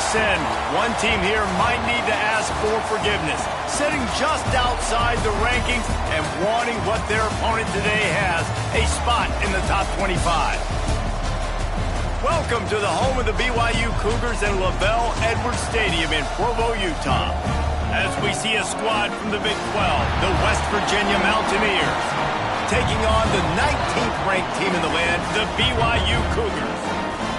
sin. One team here might need to ask for forgiveness, sitting just outside the rankings and wanting what their opponent today has, a spot in the top 25. Welcome to the home of the BYU Cougars and LaBelle Edwards Stadium in Provo, Utah. As we see a squad from the Big 12, the West Virginia Mountaineers, taking on the 19th ranked team in the land, the BYU Cougars.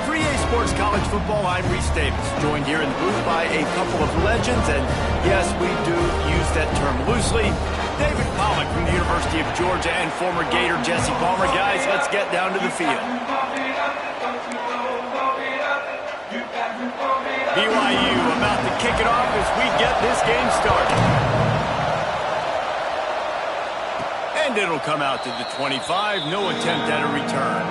3A Sports College Football, I'm Reese Davis, joined here in the booth by a couple of legends, and yes, we do use that term loosely. David Pollack from the University of Georgia and former Gator Jesse Palmer. Guys, let's get down to the field. BYU about to kick it off as we get this game started. And it'll come out to the 25, no attempt at a return.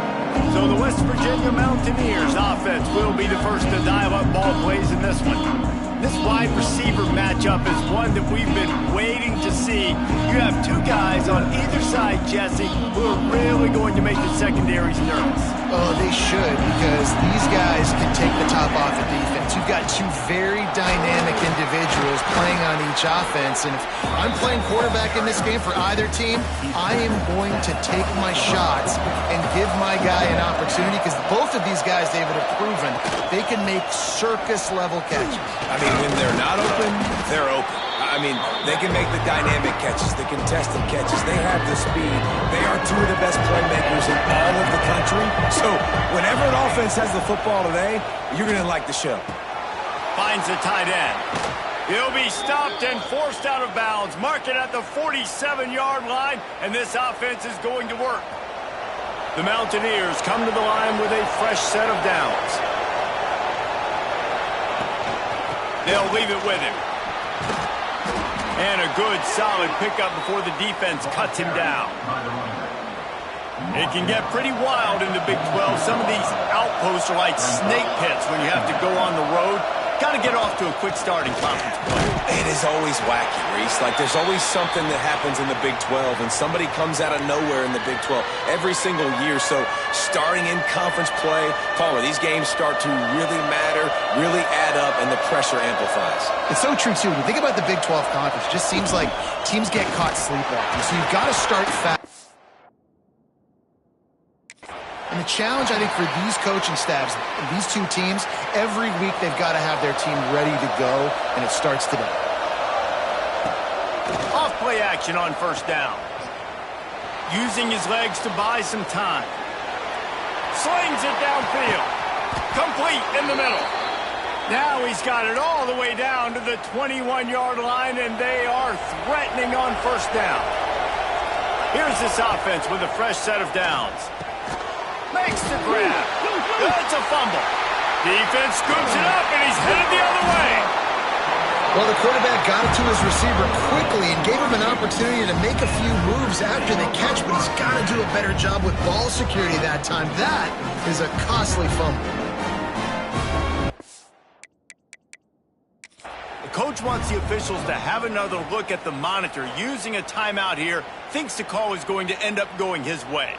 So the West Virginia Mountaineers offense will be the first to dial up ball plays in this one. This wide receiver matchup is one that we've been waiting to see. You have two guys on either side, Jesse, who are really going to make the secondaries nervous. Oh, they should, because these guys can take the top off the defense. You've got two very dynamic individuals playing on each offense, and if I'm playing quarterback in this game for either team, I am going to take my shots and give my guy an opportunity, because both of these guys, David, have proven they can make circus-level catches. I mean, when they're not open, they're open. I mean, they can make the dynamic catches, the contested catches. They have the speed. They are two of the best playmakers in all of the country. So whenever an offense has the football today, you're going to like the show. Finds the tight end. He'll be stopped and forced out of bounds. Mark it at the 47-yard line, and this offense is going to work. The Mountaineers come to the line with a fresh set of downs. They'll leave it with him. And a good, solid pickup before the defense cuts him down. It can get pretty wild in the Big 12. Some of these outposts are like snake pits when you have to go on the road. Got to get off to a quick start in conference play. It is always wacky, Reese. Like, there's always something that happens in the Big 12, and somebody comes out of nowhere in the Big 12 every single year. So starting in conference play, Palmer, these games start to really matter, really add up, and the pressure amplifies. It's so true, too. When you think about the Big 12 conference, it just seems like teams get caught sleepwalking. So you've got to start fast. And the challenge, I think, for these coaching staffs, these two teams, every week they've got to have their team ready to go, and it starts today. Off-play action on first down. Using his legs to buy some time. Slings it downfield. Complete in the middle. Now he's got it all the way down to the 21-yard line, and they are threatening on first down. Here's this offense with a fresh set of downs. Makes the grab. That's a fumble. Defense scoops it up, and he's headed the other way. Well, the quarterback got it to his receiver quickly and gave him an opportunity to make a few moves after the catch, but he's got to do a better job with ball security that time. That is a costly fumble. The coach wants the officials to have another look at the monitor. Using a timeout here, thinks the call is going to end up going his way.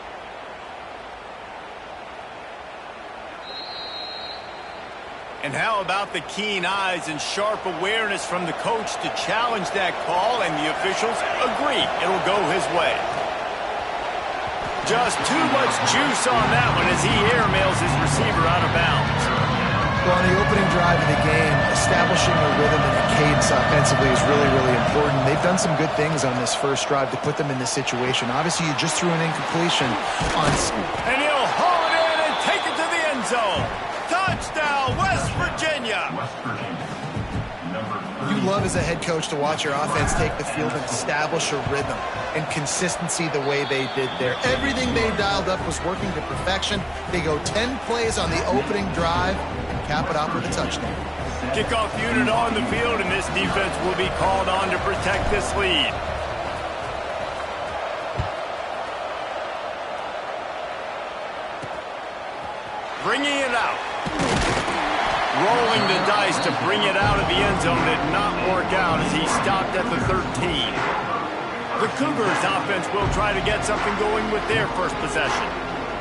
And how about the keen eyes and sharp awareness from the coach to challenge that call, and the officials agree it'll go his way. Just too much juice on that one as he airmails his receiver out of bounds. Well, on the opening drive of the game, establishing a rhythm and a cadence offensively is really, really important. They've done some good things on this first drive to put them in this situation. Obviously, you just threw an incompletion on... And he'll haul it in and take it to the end zone. Touchdown, West Virginia. You love as a head coach to watch your offense take the field and establish a rhythm and consistency the way they did there. Everything they dialed up was working to perfection. They go 10 plays on the opening drive and cap it off with a touchdown. Kickoff unit on the field, and this defense will be called on to protect this lead. Bringing it out. Rolling the dice to bring it out of the end zone did not work out as he stopped at the 13. The Cougars offense will try to get something going with their first possession.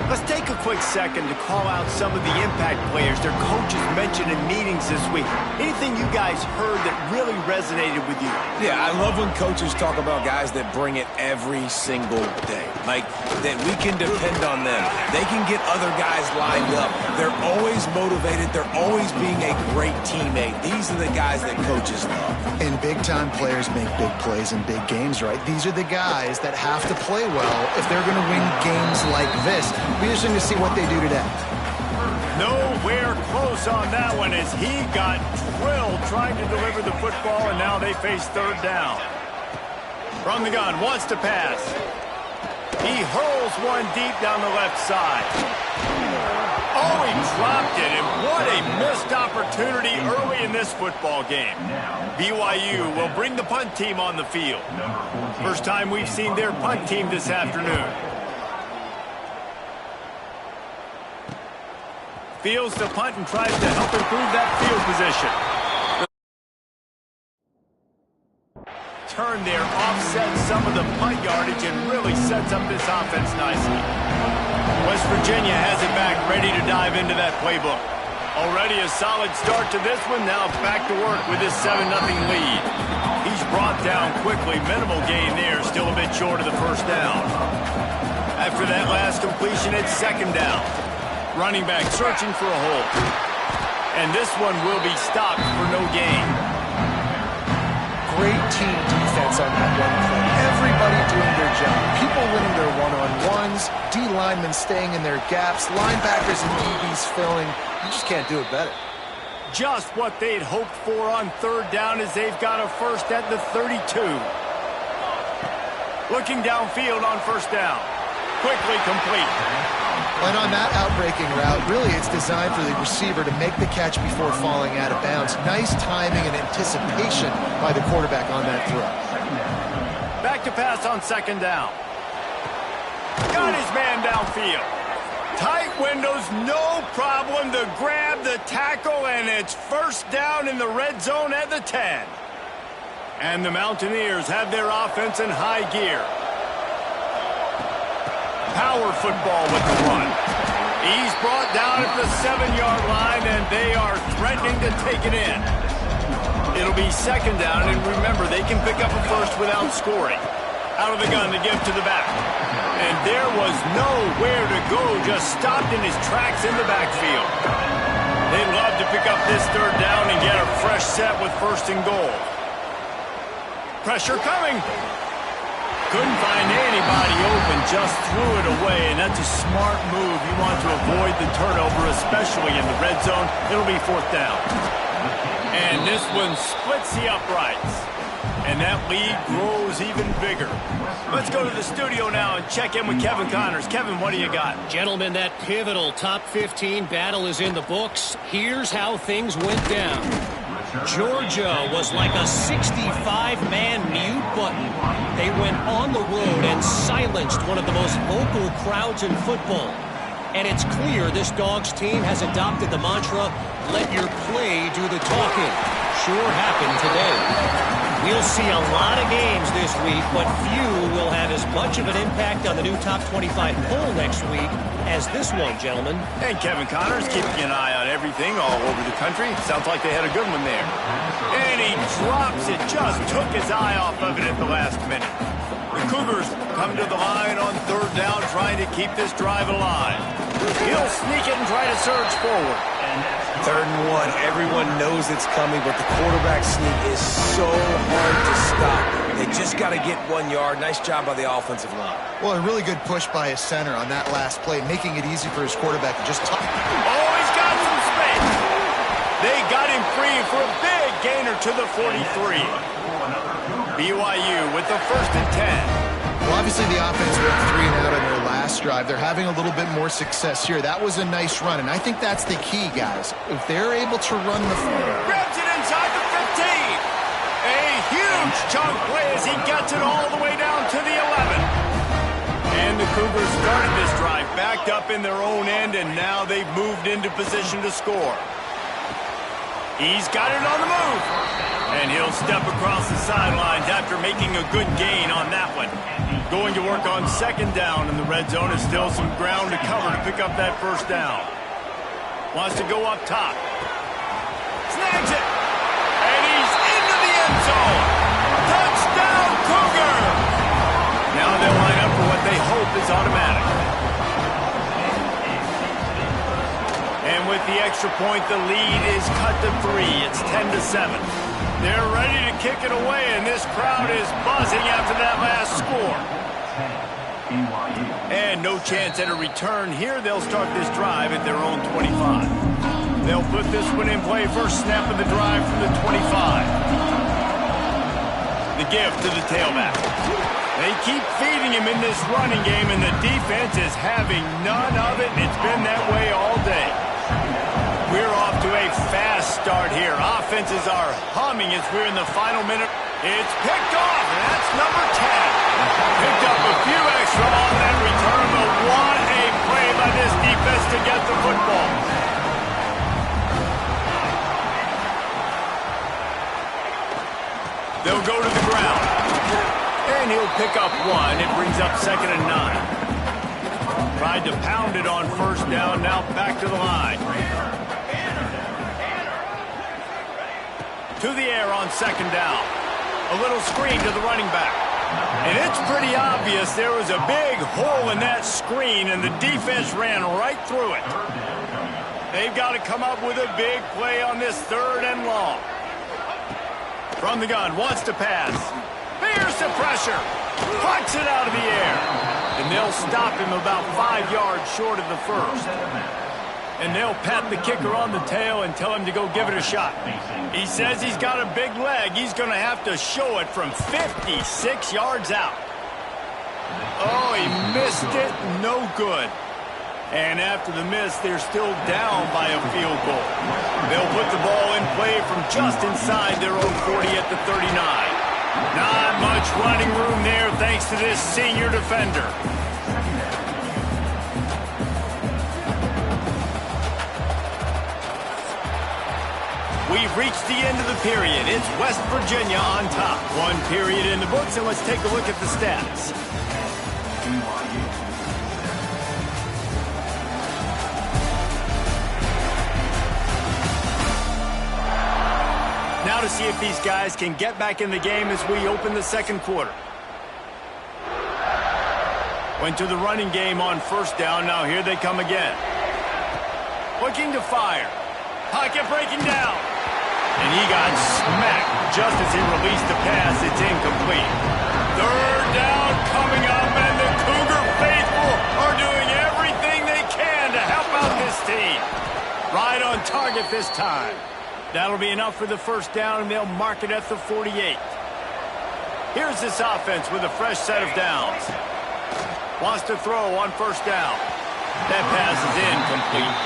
Let's take a quick second to call out some of the impact players their coaches mentioned in meetings this week. Anything you guys heard that really resonated with you? Yeah, I love when coaches talk about guys that bring it every single day. Like, that we can depend on them. They can get other guys lined up. They're always motivated. They're always being a great teammate. These are the guys that coaches love. And big-time players make big plays in big games, right? These are the guys that have to play well if they're going to win games like this. Be interesting to see what they do today. Nowhere close on that one as he got drilled trying to deliver the football, and now they face third down. From the gun, wants to pass. He hurls one deep down the left side. Oh, he dropped it, and what a missed opportunity early in this football game. BYU will bring the punt team on the field. First time we've seen their punt team this afternoon. Fields the punt and tries to help improve that field position. Turn there, offsets some of the punt yardage and really sets up this offense nicely. West Virginia has it back, ready to dive into that playbook. Already a solid start to this one. Now back to work with this 7-0 lead. He's brought down quickly. Minimal gain there, still a bit short of the first down. After that last completion, it's second down. Running back searching for a hole. And this one will be stopped for no gain. Great team defense on that one play. Everybody doing their job. People winning their one-on-ones. D-linemen staying in their gaps. Linebackers and DBs filling. You just can't do it better. Just what they'd hoped for on third down as they've got a first at the 32. Looking downfield on first down. Quickly complete. And on that outbreaking route, really it's designed for the receiver to make the catch before falling out of bounds. Nice timing and anticipation by the quarterback on that throw. Back to pass on second down. Got his man downfield. Tight windows, no problem to grab the tackle, and it's first down in the red zone at the 10. And the Mountaineers have their offense in high gear. Power football with the run. He's brought down at the 7-yard line, and they are threatening to take it in. It'll be second down, and remember, they can pick up a first without scoring. Out of the gun to give to the back. And there was nowhere to go, just stopped in his tracks in the backfield. They'd love to pick up this third down and get a fresh set with first and goal. Pressure coming. Couldn't find anybody open, just threw it away, and that's a smart move. You want to avoid the turnover, especially in the red zone. It'll be fourth down. And this one splits the uprights. And that lead grows even bigger. Let's go to the studio now and check in with Kevin Connors. Kevin, what do you got? Gentlemen, that pivotal top 15 battle is in the books. Here's how things went down. Georgia was like a 65-man mute button. They went on the road and silenced one of the most vocal crowds in football. And it's clear this Dogs team has adopted the mantra, let your play do the talking. Sure happened today. We'll see a lot of games this week, but few will have as much of an impact on the new top 25 poll next week as this one, gentlemen. And Kevin Connors keeping an eye on everything all over the country. Sounds like they had a good one there. And he drops it, just took his eye off of it at the last minute. The Cougars come to the line on third down, trying to keep this drive alive. He'll sneak it and try to surge forward. Third and one. Everyone knows it's coming, but the quarterback sneak is so hard to stop. They just got to get 1 yard. Nice job by the offensive line. Well, a really good push by his center on that last play, making it easy for his quarterback to just talk. Oh, he's got some space. They got him free for a big gainer to the 43. BYU with the first and 10. Well, obviously the offense went 3 and out on their last drive. They're having a little bit more success here. That was a nice run, and I think that's the key, guys. If they're able to run the... Grabs it inside the 15. A huge chunk play as he gets it all the way down to the 11. And the Cougars started this drive backed up in their own end, and now they've moved into position to score. He's got it on the move. And he'll step across the sidelines after making a good gain on that one. Going to work on second down, and the red zone is still some ground to cover to pick up that first down. Wants to go up top. Snags it. And he's into the end zone. Touchdown, Cougar! Now they'll line up for what they hope is automatic. And with the extra point, the lead is cut to 3. It's 10-7. They're ready to kick it away, and this crowd is buzzing after that last score. And no chance at a return here. They'll start this drive at their own 25. They'll put this one in play. First snap of the drive from the 25. The give to the tailback. They keep feeding him in this running game, and the defense is having none of it. It's been that way all day. We're off to a fast start here. Offenses are humming as we're in the final minute. It's picked off, and that's number 10. Picked up a few extra on that return, but what a play by this defense to get the football. They'll go to the ground. And he'll pick up 1. It brings up 2nd and 9. Tried to pound it on first down, now back to the line. To the air on second down. A little screen to the running back. And it's pretty obvious there was a big hole in that screen, and the defense ran right through it. They've got to come up with a big play on this 3rd and long. From the gun, wants to pass. Fears the pressure. Pucks it out of the air. And they'll stop him about 5 yards short of the first. And they'll pat the kicker on the tail and tell him to go give it a shot. He says he's got a big leg. He's going to have to show it from 56 yards out. Oh, he missed it. No good. And after the miss, they're still down by a field goal. They'll put the ball in play from just inside their own 40 at the 39. Not much running room there thanks to this senior defender. We've reached the end of the period. It's West Virginia on top. 1 period in the books, and let's take a look at the stats. Now to see if these guys can get back in the game as we open the second quarter. Went to the running game on first down. Now here they come again. Looking to fire. Pocket breaking down. And he got smacked just as he released the pass. It's incomplete. 3rd down coming up, and the Cougar faithful are doing everything they can to help out this team. Right on target this time. That'll be enough for the first down, and they'll mark it at the 48. Here's this offense with a fresh set of downs. Wants to throw on first down. That pass is incomplete.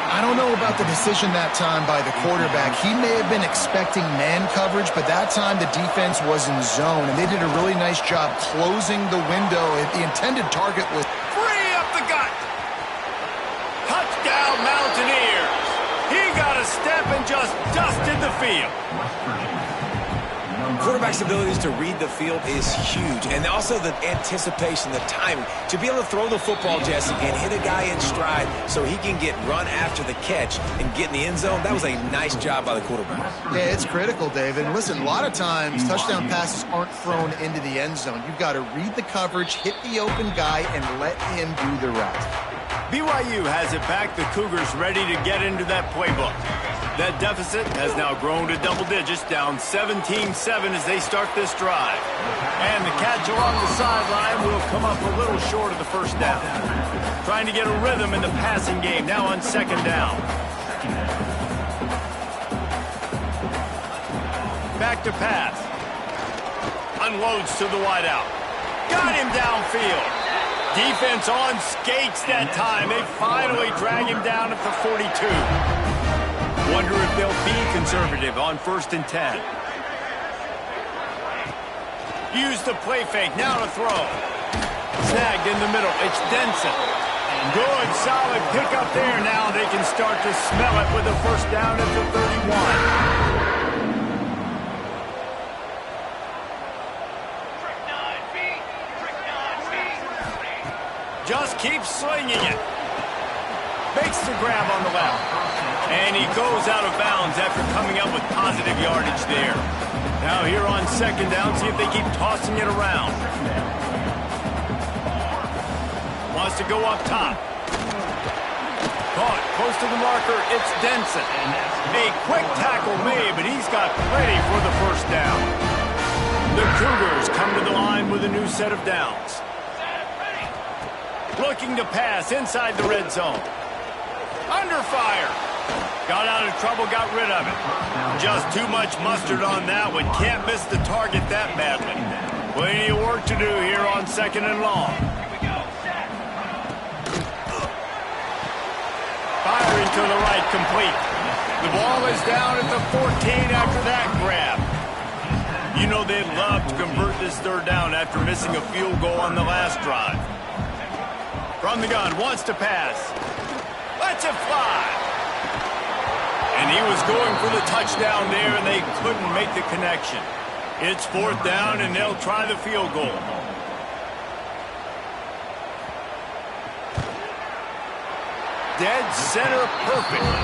I don't know about the decision that time by the quarterback. He may have been expecting man coverage, but that time the defense was in zone, and they did a really nice job closing the window. The intended target was free up the gut. Touchdown, Mountaineers. He got a step and just dusted the field. Quarterback's abilities to read the field is huge, and also the anticipation, the timing. To be able to throw the football, Jesse, and hit a guy in stride so he can get run after the catch and get in the end zone, that was a nice job by the quarterback. Yeah, it's critical, David. And listen, a lot of times touchdown passes aren't thrown into the end zone. You've got to read the coverage, hit the open guy, and let him do the rest. BYU has it back. The Cougars ready to get into that playbook. That deficit has now grown to double digits, down 17-7 as they start this drive. And the catch along the sideline will come up a little short of the first down. Trying to get a rhythm in the passing game, now on second down. Back to pass. Unloads to the wideout. Got him downfield. Defense on skates that time. They finally drag him down at the 42. Wonder if they'll be conservative on 1st and 10. Use the play fake. Now to throw. Snagged in the middle. It's Denson. Good, solid pickup there. Now they can start to smell it with a first down at the 31. Just keeps slinging it. Makes the grab on the left. And he goes out of bounds after coming up with positive yardage there. Now here on second down, see if they keep tossing it around. Wants to go up top. Caught close to the marker. It's Denson. A quick tackle made, but he's got plenty for the first down. The Cougars come to the line with a new set of downs. Looking to pass inside the red zone. Under fire. Got out of trouble, got rid of it. Just too much mustard on that one. Can't miss the target that badly. Plenty of work to do here on second and long. Firing to the right, complete. The ball is down at the 14 after that grab. You know they'd love to convert this third down after missing a field goal on the last drive. From the gun, wants to pass. Lets it fly. And he was going for the touchdown there, and they couldn't make the connection. It's fourth down, and they'll try the field goal. Dead center perfectly.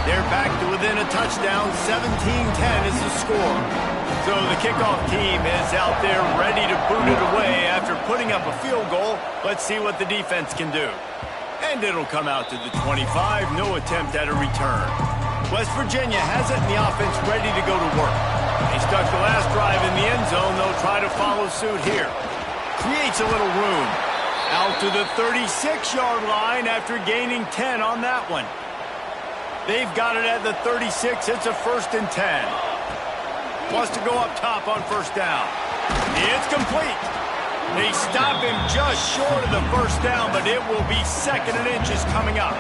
They're back to within a touchdown. 17-10 is the score. So the kickoff team is out there ready to boot it away after putting up a field goal. Let's see what the defense can do. And it'll come out to the 25. No attempt at a return. West Virginia has it, and the offense ready to go to work. They stuck the last drive in the end zone. They'll try to follow suit here. Creates a little room. Out to the 36-yard line after gaining 10 on that one. They've got it at the 36. It's a 1st and 10. Wants to go up top on first down. It's complete. They stop him just short of the first down, but it will be 2nd and inches coming up.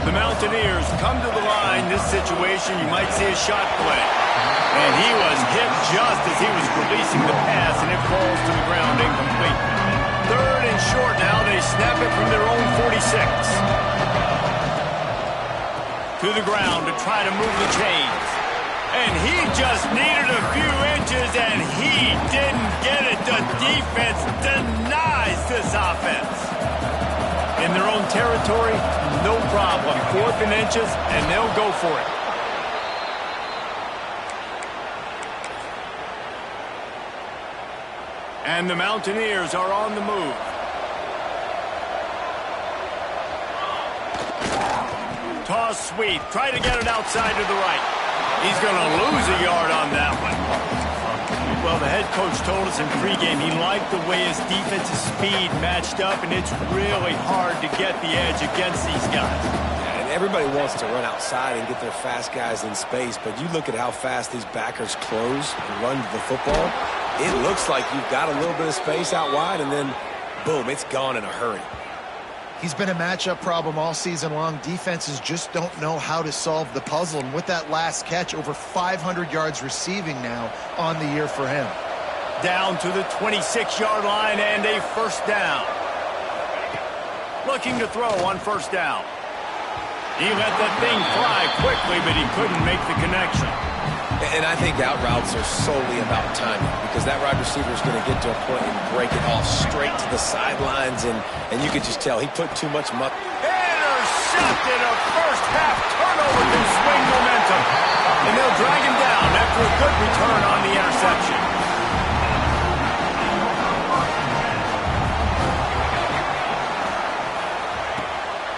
The Mountaineers come to the line. This situation, you might see a shot play. And he was hit just as he was releasing the pass, and it falls to the ground incomplete. 3rd and short now. They snap it from their own 46. To the ground to try to move the chains. And he just needed a few inches, and he didn't get it. The defense denies this offense. In their own territory, no problem. 4th and inches, and they'll go for it. And the Mountaineers are on the move. Toss sweep. Try to get it outside to the right. He's going to lose a yard on that one. Well, the head coach told us in pregame he liked the way his defensive speed matched up, and it's really hard to get the edge against these guys. And everybody wants to run outside and get their fast guys in space, but you look at how fast these backers close and run to the football. It looks like you've got a little bit of space out wide, and then, boom, it's gone in a hurry. He's been a matchup problem all season long. Defenses just don't know how to solve the puzzle. And with that last catch, over 500 yards receiving now on the year for him. Down to the 26-yard line and a first down. Looking to throw on first down. He let that thing fly quickly, but he couldn't make the connection. And I think out routes are solely about timing, because that wide receiver is going to get to a point and break it off straight to the sidelines, and you could just tell he put too much muck. Intercepted, a first-half turnover can swing momentum. And they'll drag him down after a good return on the interception.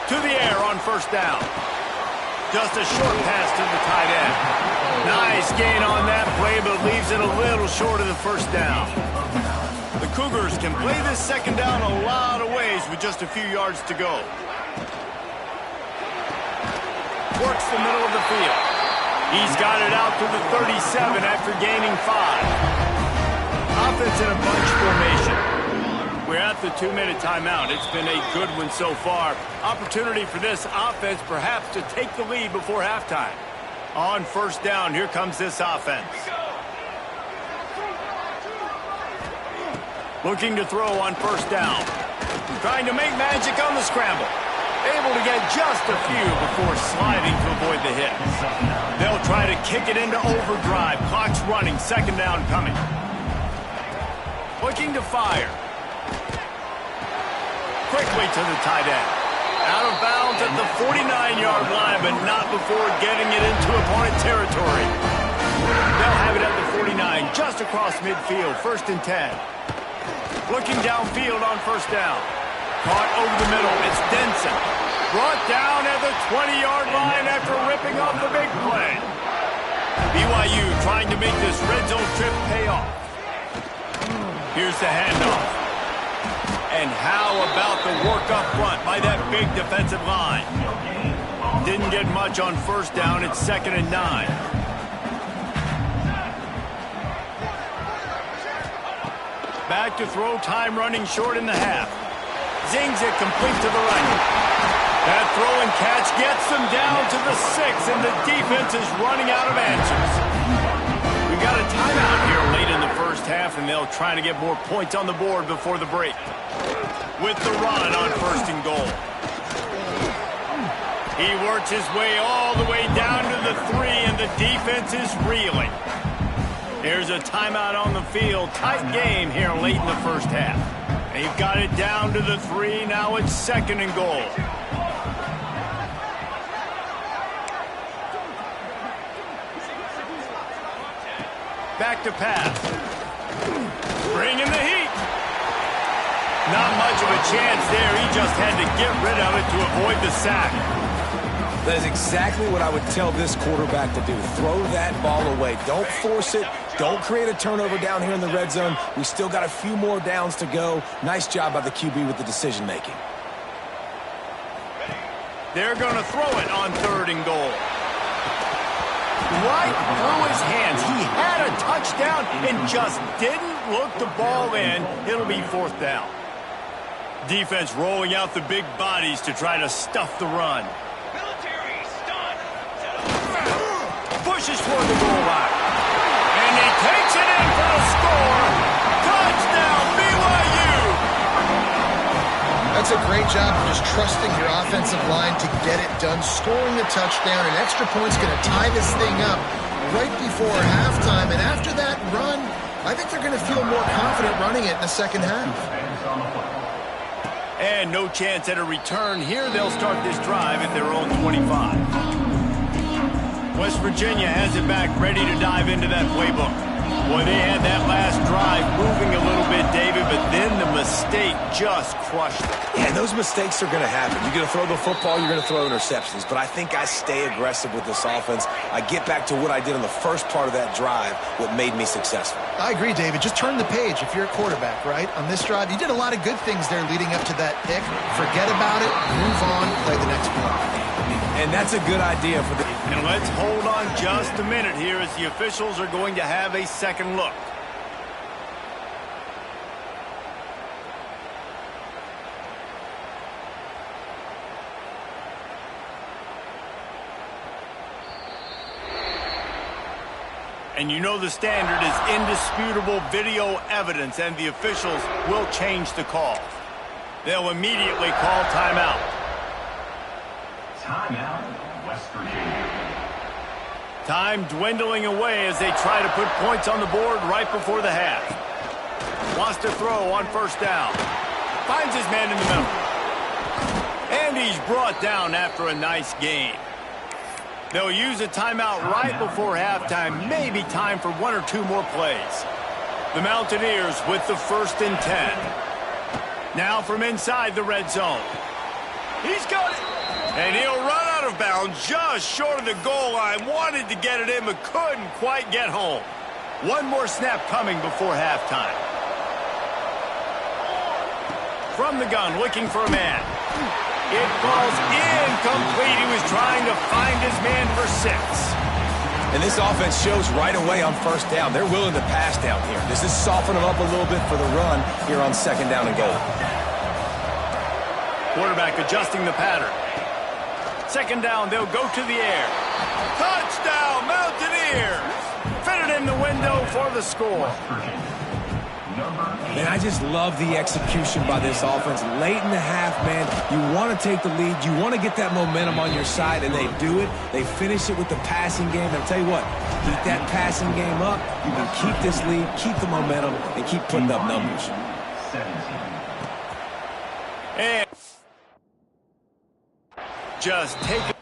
To the air on first down. Just a short pass to the tight end. Nice gain on that play, but leaves it a little short of the first down. The Cougars can play this second down a lot of ways with just a few yards to go. Works the middle of the field. He's got it out to the 37 after gaining 5. Offense in a bunch formation. We're at the 2-minute timeout. It's been a good one so far. Opportunity for this offense perhaps to take the lead before halftime. On first down, here comes this offense. Looking to throw on first down. Trying to make magic on the scramble. Able to get just a few before sliding to avoid the hit. They'll try to kick it into overdrive. Clock's running. Second down coming. Looking to fire. Quickly to the tight end. Out of bounds at the 49-yard line, but not before getting it into opponent territory. They'll have it at the 49, just across midfield. First and 10. Looking downfield on first down. Caught over the middle. It's Denson. Brought down at the 20-yard line after ripping off the big play. BYU trying to make this red zone trip pay off. Here's the handoff. And how about the work up front by that big defensive line? Didn't get much on first down. It's 2nd and 9. Back to throw, time running short in the half. Zings it complete to the right. That throw and catch gets them down to the 6, and the defense is running out of answers. We got a timeout here late in the first half, and they'll try to get more points on the board before the break. With the run on first and goal. He works his way all the way down to the 3, and the defense is reeling. Here's a timeout on the field. Tight game here late in the first half. They've got it down to the 3. Now it's 2nd and goal. Back to pass. Bringing the heat. Not much of a chance there. He just had to get rid of it to avoid the sack. That is exactly what I would tell this quarterback to do. Throw that ball away. Don't force it. Don't create a turnover down here in the red zone. We still got a few more downs to go. Nice job by the QB with the decision-making. They're going to throw it on 3rd and goal. Right through his hands. He had a touchdown and just didn't look the ball in. It'll be 4th down. Defense rolling out the big bodies to try to stuff the run. Pushes toward the goal line. And he takes it in for the score. Touchdown, BYU! That's a great job of just trusting your offensive line to get it done, scoring the touchdown. An extra point's going to tie this thing up right before halftime. And after that run, I think they're going to feel more confident running it in the second half. And no chance at a return here. They'll start this drive at their own 25. West Virginia has it back, ready to dive into that playbook. Boy, they had that last drive moving a little bit, David, but then the mistake just crushed it. Yeah, those mistakes are going to happen. You're going to throw the football, you're going to throw interceptions. But I think I stay aggressive with this offense. I get back to what I did on the first part of that drive, what made me successful. I agree, David. Just turn the page if you're a quarterback, right? On this drive, you did a lot of good things there leading up to that pick. Forget about it, move on, play the next play. And that's a good idea for the... And let's hold on just a minute here as the officials are going to have a second look. And you know the standard is indisputable video evidence, and the officials will change the call. They'll immediately call timeout. Timeout, West Virginia. Time dwindling away as they try to put points on the board right before the half. Wants to throw on first down. Finds his man in the middle. And he's brought down after a nice game. They'll use a timeout right before halftime. Maybe time for 1 or 2 more plays. The Mountaineers with the 1st and 10. Now from inside the red zone. He's got it. And he'll run out of bounds just short of the goal line. Wanted to get it in, but couldn't quite get home. 1 more snap coming before halftime. From the gun, looking for a man. It falls incomplete. He was trying to find his man for 6. And this offense shows right away on first down. They're willing to pass down here. This is softening them up a little bit for the run here on 2nd down and goal. Quarterback adjusting the pattern. 2nd down, they'll go to the air. Touchdown, Mountaineers! Fitted in the window for the score. Man, I just love the execution by this offense. Late in the half, man, you want to take the lead. You want to get that momentum on your side, and they do it. They finish it with the passing game. I'll tell you what, keep that passing game up. You can keep this lead, keep the momentum, and keep putting up numbers. And just take it.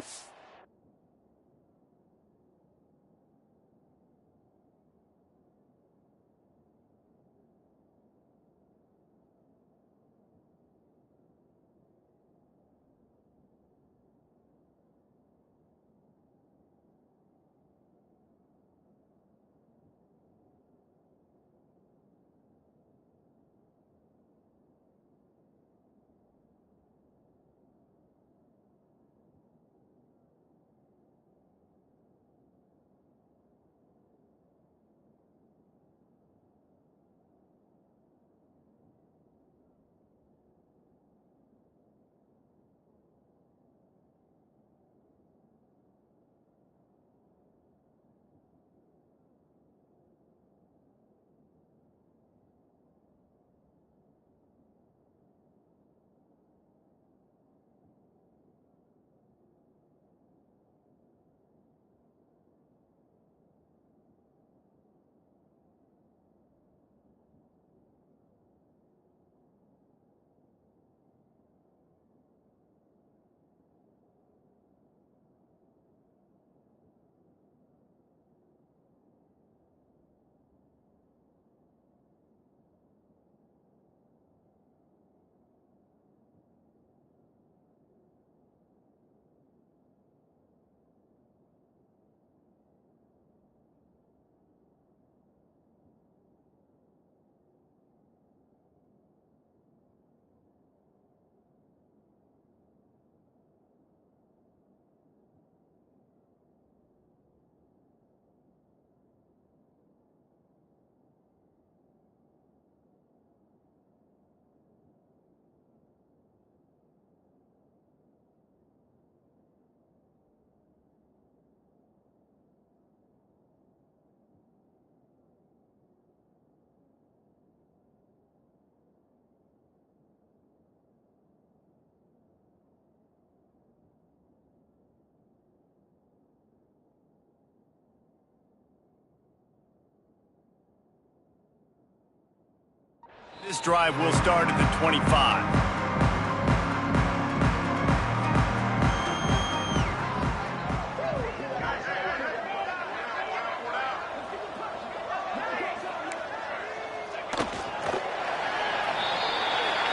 This drive will start at the 25.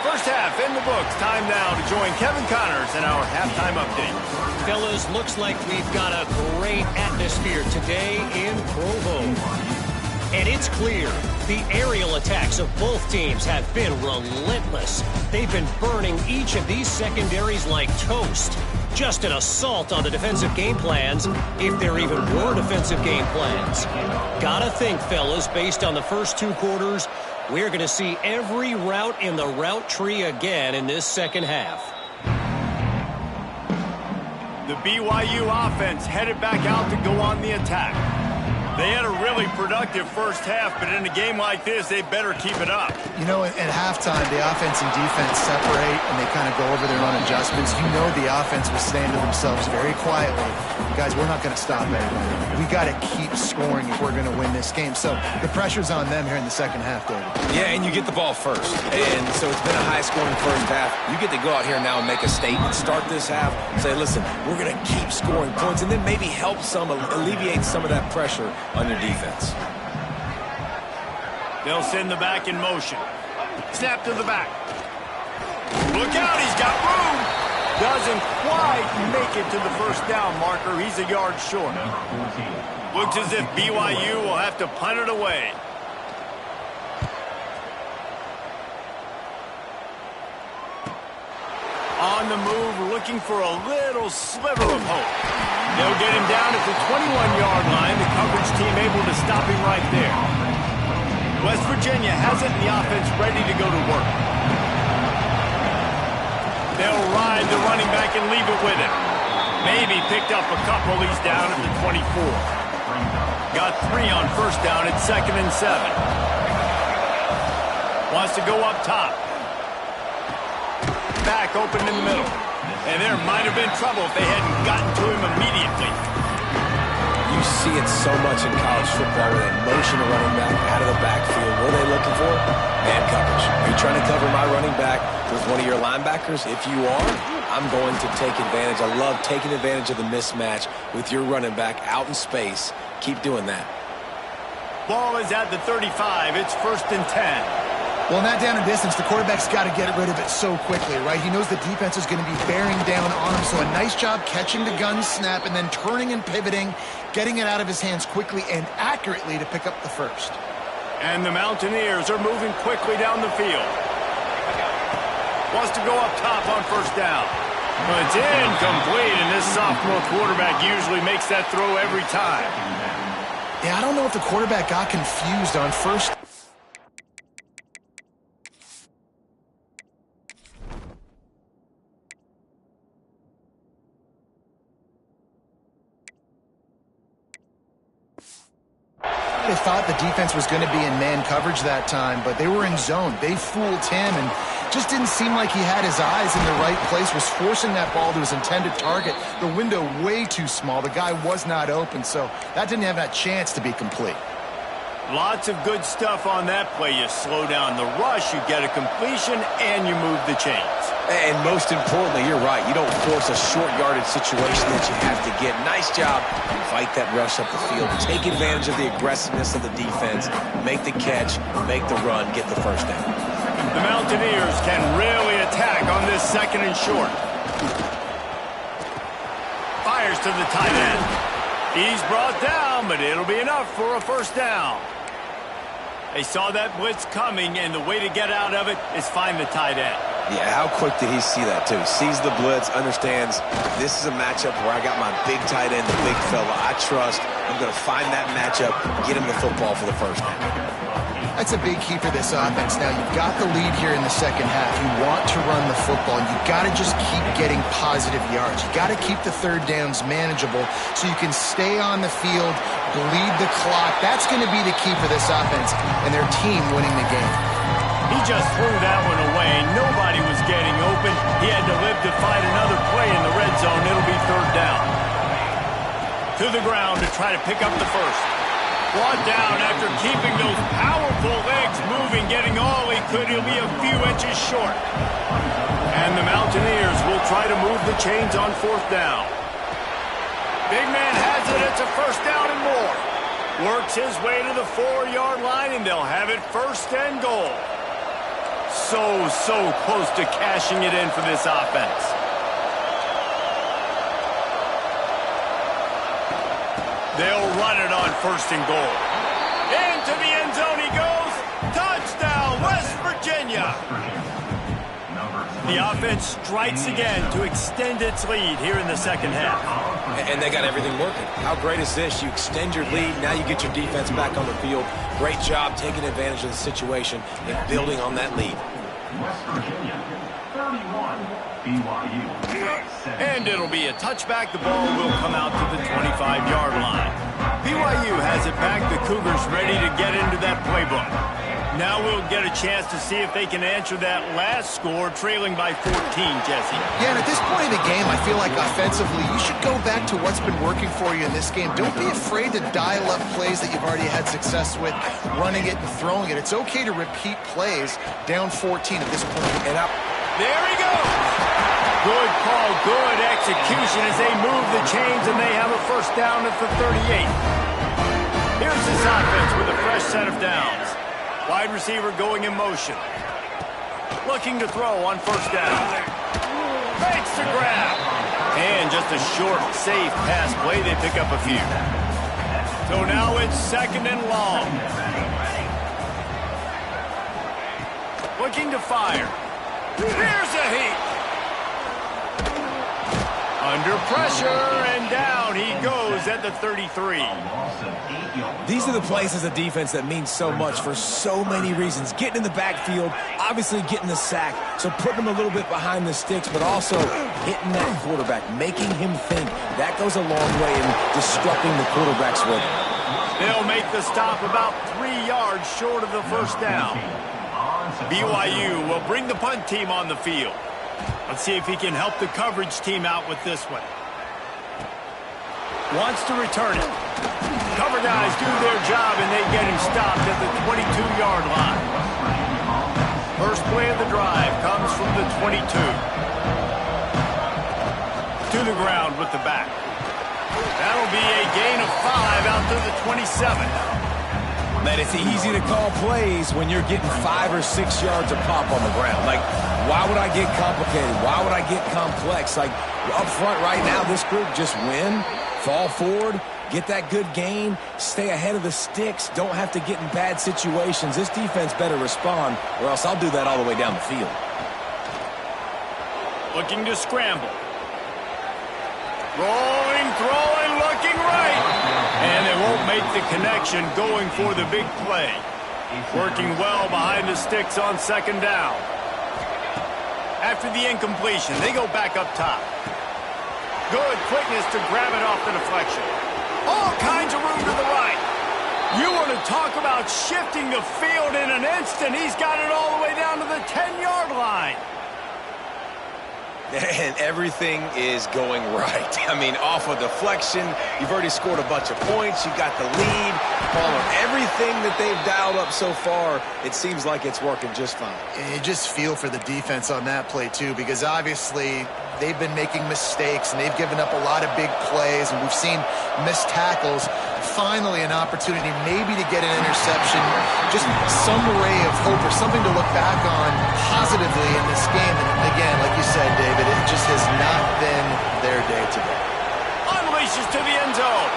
First half in the books. Time now to join Kevin Connors in our halftime update. Fellas, looks like we've got a great atmosphere today in Provo. And it's clear the aerial attacks of both teams have been relentless. They've been burning each of these secondaries like toast. Just an assault on the defensive game plans, if there even were defensive game plans. Gotta think, fellas, based on the first two quarters, we're going to see every route in the route tree again in this second half. The BYU offense headed back out to go on the attack. They had a really productive first half, but in a game like this, they better keep it up. You know, at halftime, the offense and defense separate, and they kind of go over their own adjustments. You know the offense was saying to themselves very quietly, guys, we're not going to stop anybody. We got to keep scoring if we're going to win this game. So the pressure's on them here in the second half, David. Yeah, and you get the ball first. And so it's been a high-scoring first half. You get to go out here now and make a statement. Start this half, say, listen, we're going to keep scoring points, and then maybe help some, alleviate some of that pressure on your defense. They'll send the back in motion. Snap to the back. Look out, he's got room. Doesn't quite make it to the first down marker. He's a yard short. Looks as if BYU will have to punt it away. On the move, looking for a little sliver of hope. They'll get him down at the 21-yard line. The coverage team able to stop him right there. West Virginia has it, and the offense ready to go to work. They'll ride the running back and leave it with him. Maybe picked up a couple. He's down at the 24. Got 3 on first down at 2nd and 7. Wants to go up top. Back open in the middle. And there might have been trouble if they hadn't gotten to him immediately. You see it so much in college football where they motion a running back out of the backfield. What are they looking for? Man coverage. Are you trying to cover my running back with one of your linebackers? If you are, I'm going to take advantage. I love taking advantage of the mismatch with your running back out in space. Keep doing that. Ball is at the 35. It's 1st and 10. Well, in that down and distance, the quarterback's got to get rid of it so quickly, right? He knows the defense is going to be bearing down on him, so a nice job catching the gun snap and then turning and pivoting, getting it out of his hands quickly and accurately to pick up the first. And the Mountaineers are moving quickly down the field. Wants to go up top on 1st down. But it's incomplete, and this sophomore quarterback usually makes that throw every time. Yeah, I don't know if the quarterback got confused on first. They thought the defense was going to be in man coverage that time, but they were in zone. They fooled him and just didn't seem like he had his eyes in the right place, was forcing that ball to his intended target. The window way too small. The guy was not open, so that didn't have that chance to be complete. Lots of good stuff on that play. You slow down the rush, you get a completion, and you move the chains. And most importantly, you're right. You don't force a short yardage situation that you have to get. Nice job. Fight that rush up the field. Take advantage of the aggressiveness of the defense. Make the catch, make the run, get the first down. The Mountaineers can really attack on this 2nd and short. Fires to the tight end. He's brought down, but it'll be enough for a 1st down. They saw that blitz coming, and the way to get out of it is find the tight end. Yeah, how quick did he see that, too? Sees the blitz, understands this is a matchup where I got my big tight end, the big fella I trust. I'm going to find that matchup, get him the football for the 1st down. That's a big key for this offense. Now, you've got the lead here in the 2nd half. You want to run the football, and you've got to just keep getting positive yards. You've got to keep the 3rd downs manageable so you can stay on the field, bleed the clock. That's going to be the key for this offense and their team winning the game. He just threw that one away. Nobody was getting open. He had to live to fight another play in the red zone. It'll be 3rd down. To the ground to try to pick up the first. Brought down after keeping those powerful legs moving, getting all he could. He'll be a few inches short. And the Mountaineers will try to move the chains on 4th down. Big man has it. It's a 1st down and more. Works his way to the 4-yard line, and they'll have it 1st and goal. So close to cashing it in for this offense. They'll run it on 1st and goal. Into the end zone he goes. Touchdown, West Virginia. The offense strikes again to extend its lead here in the 2nd half. And they got everything working. How great is this? You extend your lead. Now you get your defense back on the field. Great job taking advantage of the situation and building on that lead. West Virginia, 31, BYU. And it'll be a touchback. The ball will come out to the 25-yard line. BYU has it back. The Cougars ready to get into that playbook. Now we'll get a chance to see if they can answer that last score, trailing by 14, Jesse. Yeah, and at this point of the game, I feel like offensively, you should go back to what's been working for you in this game. Don't be afraid to dial up plays that you've already had success with, running it and throwing it. It's okay to repeat plays down 14 at this point. And up. There he goes. Good call, good execution as they move the chains, and they have a 1st down at the 38. Here's this offense with a fresh set of downs. Wide receiver going in motion. Looking to throw on 1st down. Fakes the grab. And just a short, safe pass play. They pick up a few. So now it's 2nd and long. Looking to fire. Here's a heat. Under pressure, and down he goes at the 33. These are the plays as a defense that mean so much for so many reasons. Getting in the backfield, obviously getting the sack, so putting him a little bit behind the sticks, but also hitting that quarterback, making him think. That goes a long way in disrupting the quarterback's rhythm. They'll make the stop about 3 yards short of the 1st down. BYU will bring the punt team on the field. Let's see if he can help the coverage team out with this one. Wants to return it. Cover guys do their job, and they get him stopped at the 22-yard line. First play of the drive comes from the 22. To the ground with the back. That'll be a gain of 5 out to the 27. Man, it's easy to call plays when you're getting 5 or 6 yards of pop on the ground. Like, why would I get complicated? Why would I get complex? Like, up front right now, this group just win, fall forward, get that good gain, stay ahead of the sticks, don't have to get in bad situations. This defense better respond, or else I'll do that all the way down the field. Looking to scramble. Rolling, throwing, looking right. And they won't make the connection going for the big play. Working well behind the sticks on second down. After the incompletion, they go back up top. Good quickness to grab it off the deflection. All kinds of room to the right. You want to talk about shifting the field in an instant. He's got it all the way down to the 10-yard line. And everything is going right. I mean, off a deflection, you've already scored a bunch of points, you got the lead. Following everything that they've dialed up so far, it seems like it's working just fine. And you just feel for the defense on that play, too, because obviously they've been making mistakes, and they've given up a lot of big plays, and we've seen missed tackles. Finally, an opportunity maybe to get an interception, just some ray of hope or something to look back on positively in this game. And again, like you said, David, it just has not been their day today. Unleashes to the end zone.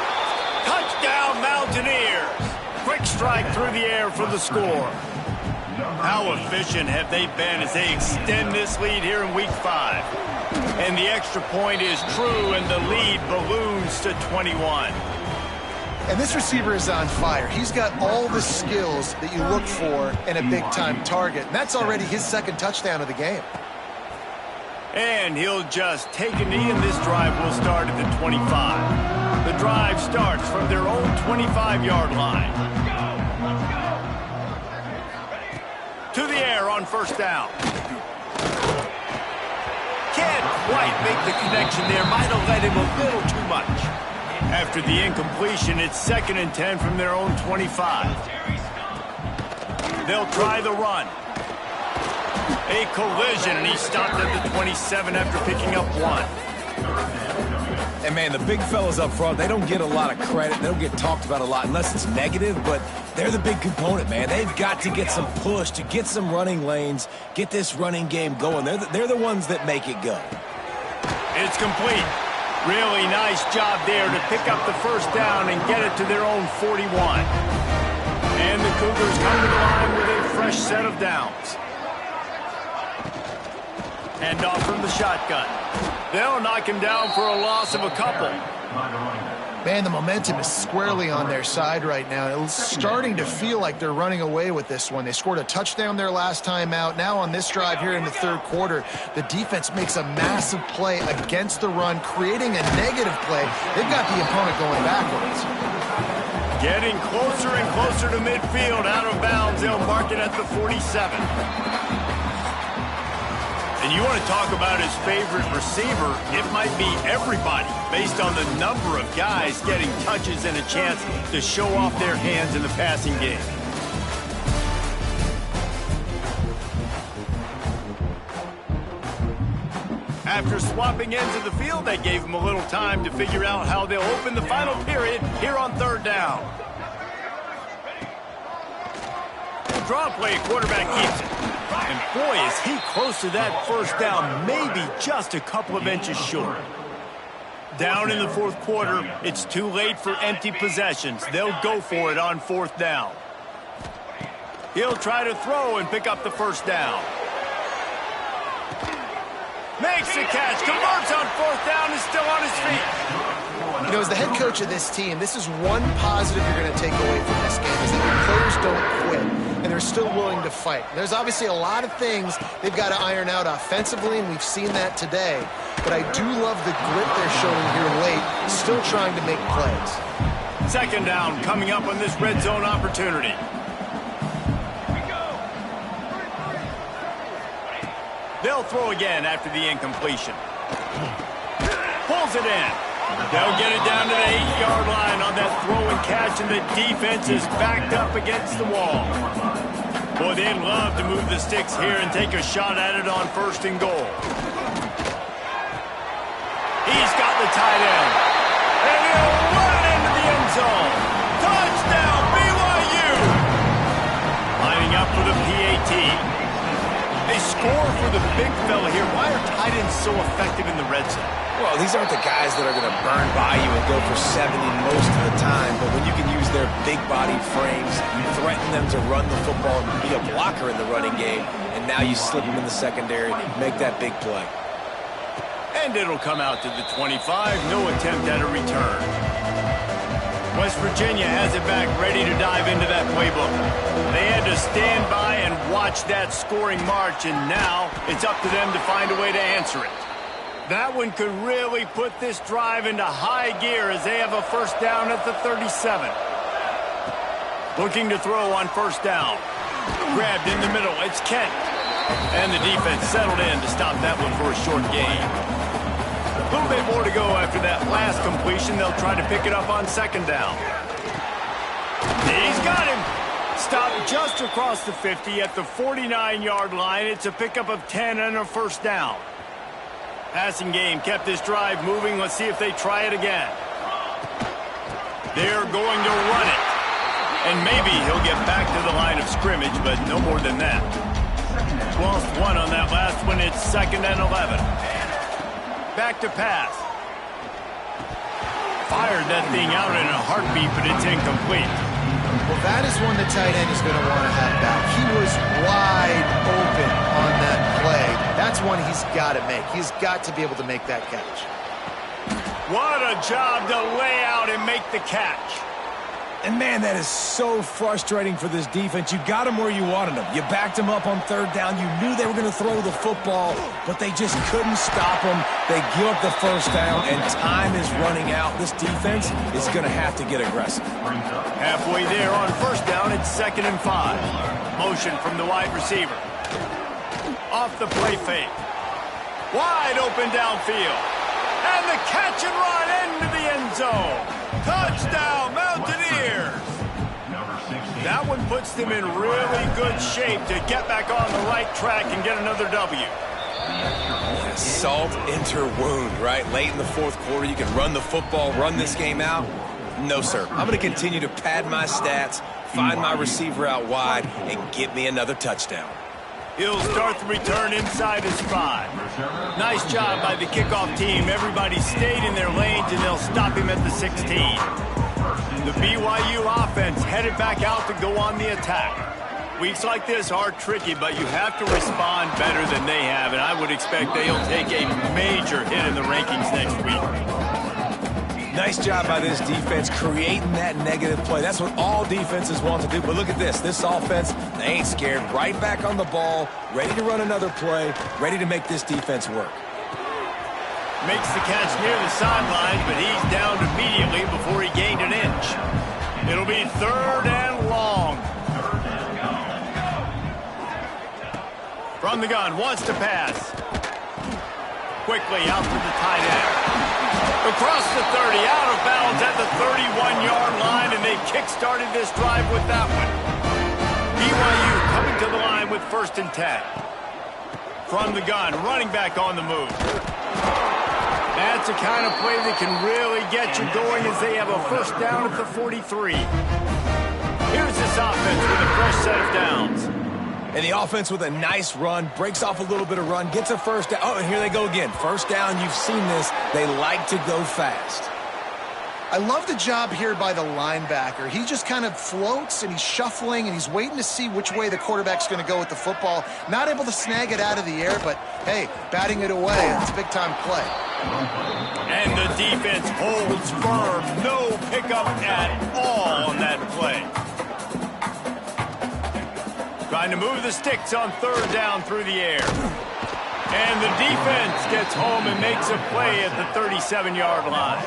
Touchdown, Mountaineers. Quick strike through the air for the score. How efficient have they been as they extend this lead here in Week 5? And the extra point is true, and the lead balloons to 21. And this receiver is on fire. He's got all the skills that you look for in a big-time target. And that's already his second touchdown of the game. And he'll just take a knee, and this drive will start at the 25. The drive starts from their own 25-yard line. To the air on first down. Can't quite make the connection there. Might have led him a little too much. After the incompletion, it's 2nd and 10 from their own 25. They'll try the run. A collision, and he stopped at the 27 after picking up 1. And, man, the big fellas up front, they don't get a lot of credit. They don't get talked about a lot unless it's negative, but they're the big component, man. They've got to get some push, to get some running lanes, get this running game going. They're the ones that make it go. It's complete. Really nice job there to pick up the first down and get it to their own 41. And the Cougars come to the line with a fresh set of downs. Hand off from the shotgun. They'll knock him down for a loss of a couple. Man, the momentum is squarely on their side right now. It's starting to feel like they're running away with this one. They scored a touchdown their last time out. Now on this drive here in the third quarter, the defense makes a massive play against the run, creating a negative play. They've got the opponent going backwards. Getting closer and closer to midfield, out of bounds. They'll mark it at the 47. And you want to talk about his favorite receiver, it might be everybody, based on the number of guys getting touches and a chance to show off their hands in the passing game. After swapping ends of the field, they gave him a little time to figure out how they'll open the final period here on third down. Draw play, quarterback keeps it. And boy, is he close to that first down, maybe just a couple of inches short. Down in the fourth quarter, it's too late for empty possessions. They'll go for it on fourth down. He'll try to throw and pick up the first down. Makes the catch, converts on fourth down, is still on his feet. You know, as the head coach of this team, this is one positive you're going to take away from this game, is that your players don't quit. And they're still willing to fight. There's obviously a lot of things they've got to iron out offensively, and we've seen that today. But I do love the grit they're showing here late, still trying to make plays. Second down coming up on this red zone opportunity. They'll throw again after the incompletion. Pulls it in. They'll get it down to the 8-yard line on that throw and catch, and the defense is backed up against the wall. Boy, they'd love to move the sticks here and take a shot at it on 1st and goal. He's got the tight end. And he'll run it into the end zone. Touchdown, BYU! Lining up for the PAT. They score for the big fella here. Why are tight ends so effective in the red zone? Well, these aren't the guys that are going to burn by you and go for 70 most of the time, but when you can use their big-bodied frames, you threaten them to run the football and be a blocker in the running game, and now you slip them in the secondary, make that big play. And it'll come out to the 25. No attempt at a return. West Virginia has it back, ready to dive into that playbook. They had to stand by and watch that scoring march, and now it's up to them to find a way to answer it. That one could really put this drive into high gear as they have a 1st down at the 37. Looking to throw on 1st down. Grabbed in the middle. It's Kent. And the defense settled in to stop that one for a short gain. A little bit more to go after that last completion. They'll try to pick it up on 2nd down. He's got him. Stopped just across the 50 at the 49-yard line. It's a pickup of 10 and a 1st down. Passing game kept this drive moving. Let's see if they try it again. They're going to run it. And maybe he'll get back to the line of scrimmage, but no more than that. Lost one on that last one. It's 2nd and 11. Back to pass. Fired that thing out in a heartbeat, but it's incomplete. Well, that is one the tight end is going to want to have back. He was wide open on that play. That's one he's got to make. He's got to be able to make that catch. What a job to lay out and make the catch. And, man, that is so frustrating for this defense. You got them where you wanted them. You backed them up on 3rd down. You knew they were going to throw the football, but they just couldn't stop them. They give up the 1st down, and time is running out. This defense is going to have to get aggressive. Halfway there on 1st down, it's 2nd and 5. Motion from the wide receiver. Off the play fake. Wide open downfield. And the catch and run into the end zone. Touchdown, Mountaineers! That one puts them in really good shape to get back on the right track and get another W. Salt into wound, right? Late in the 4th quarter, you can run the football, run this game out. No, sir. I'm going to continue to pad my stats, find my receiver out wide, and get me another touchdown. He'll start the return inside his 5. Nice job by the kickoff team. Everybody stayed in their lanes, and they'll stop him at the 16. The BYU offense headed back out to go on the attack. Weeks like this are tricky, but you have to respond better than they have, and I would expect they'll take a major hit in the rankings next week. Nice job by this defense creating that negative play. That's what all defenses want to do. But look at this. This offense, they ain't scared. Right back on the ball, ready to run another play, ready to make this defense work. Makes the catch near the sidelines, but he's downed immediately before he gained an inch. It'll be 3rd and long. From the gun, wants to pass. Quickly out to the tight end. Across the 30, out of bounds at the 31-yard line, and they kick-started this drive with that one. BYU coming to the line with 1st and 10. From the gun, running back on the move. That's the kind of play that can really get you going as they have a 1st down at the 43. Here's this offense with a fresh set of downs. And the offense with a nice run, breaks off a little bit of run, gets a 1st down. Oh, and here they go again. 1st down, you've seen this. They like to go fast. I love the job here by the linebacker. He just kind of floats, and he's shuffling, and he's waiting to see which way the quarterback's going to go with the football. Not able to snag it out of the air, but, hey, batting it away. It's a big-time play. And the defense holds firm. No pickup at all on that play. Trying to move the sticks on 3rd down through the air. And the defense gets home and makes a play at the 37-yard line.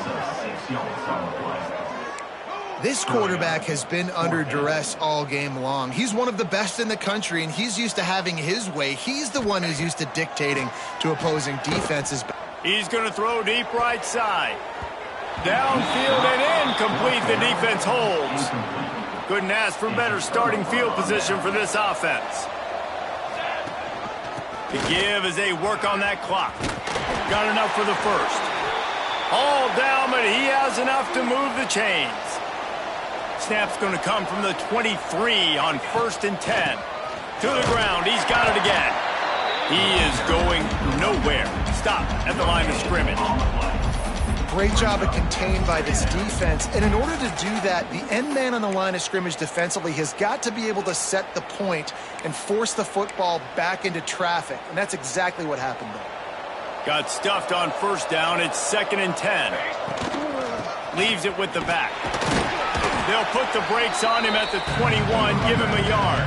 This quarterback has been under duress all game long. He's one of the best in the country, and he's used to having his way. He's the one who's used to dictating to opposing defenses. He's going to throw deep right side. Downfield and incomplete. The defense holds. Couldn't ask for better starting field position for this offense. The give as they work on that clock. Got enough for the first. All down, but he has enough to move the chains. Snap's going to come from the 23 on 1st and 10. To the ground. He's got it again. He is going nowhere. Stop at the line of scrimmage. Great job of contained by this defense. And in order to do that, the end man on the line of scrimmage defensively has got to be able to set the point and force the football back into traffic. And that's exactly what happened there. Got stuffed on 1st down. It's 2nd and 10. Leaves it with the back. They'll put the brakes on him at the 21, give him a yard.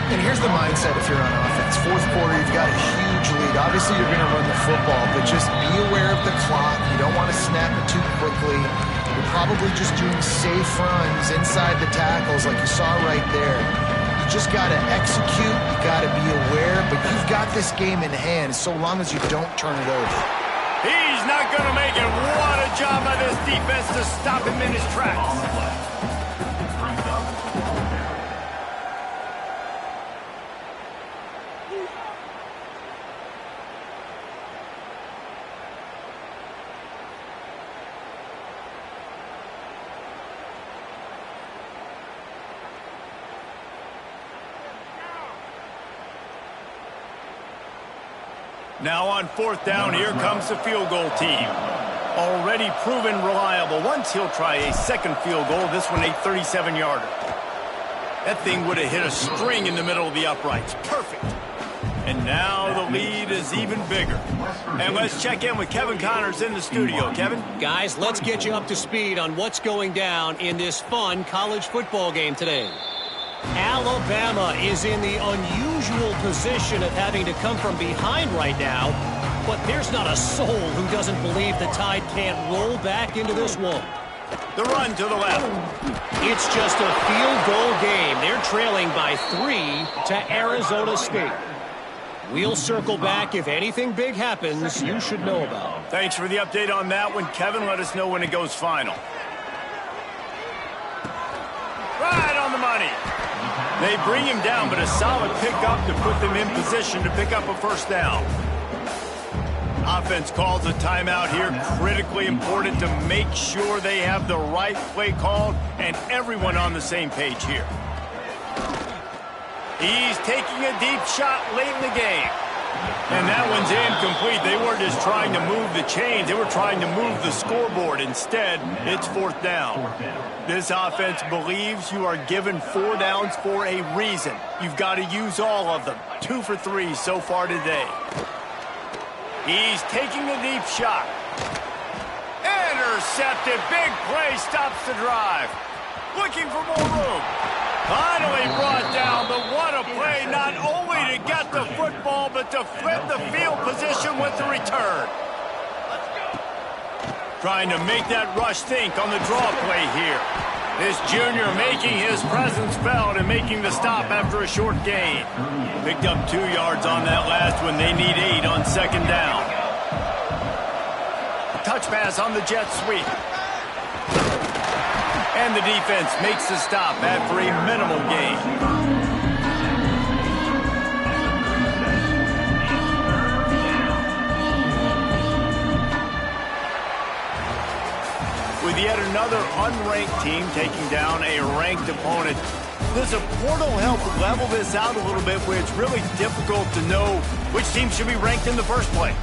And here's the mindset if you're on offense. 4th quarter, you've got a huge lead. Obviously, you're going to run the football, but just be aware of the clock. You don't want to snap it too quickly. You're probably just doing safe runs inside the tackles like you saw right there. You just got to execute. You got to be aware, but you've got this game in hand so long as you don't turn it over. He's not going to make it. What a job by this defense to stop him in his tracks. Now on 4th down, here comes the field goal team. Already proven reliable. Once he'll try a 2nd field goal, this one a 37-yarder. That thing would have hit a string in the middle of the uprights. Perfect. And now the lead is even bigger. And let's check in with Kevin Connors in the studio. Kevin? Guys, let's get you up to speed on what's going down in this fun college football game today. Alabama is in the unusual position of having to come from behind right now, but there's not a soul who doesn't believe the Tide can't roll back into this one. The run to the left. It's just a field goal game. They're trailing by 3 to Arizona State. We'll circle back if anything big happens you should know about. Thanks for the update on that one, Kevin. Let us know when it goes final. Right on the money. They bring him down, but a solid pickup to put them in position to pick up a 1st down. Offense calls a timeout here. Critically important to make sure they have the right play called and everyone on the same page here. He's taking a deep shot late in the game. And that one's incomplete. They weren't just trying to move the chains. They were trying to move the scoreboard. Instead, it's 4th down. This offense believes you are given 4 downs for a reason. You've got to use all of them. 2 for 3 so far today. He's taking a deep shot. Intercepted. Big play stops the drive. Looking for more room. Finally brought down, but what a play, not only to get the football, but to flip the field position with the return. Trying to make that rush think on the draw play here. This junior making his presence felt and making the stop after a short gain. Picked up 2 yards on that last one. They need 8 on 2nd down. Touch pass on the jet sweep. And the defense makes the stop after a minimal gain. With yet another unranked team taking down a ranked opponent, does a portal help level this out a little bit where it's really difficult to know which team should be ranked in the first place?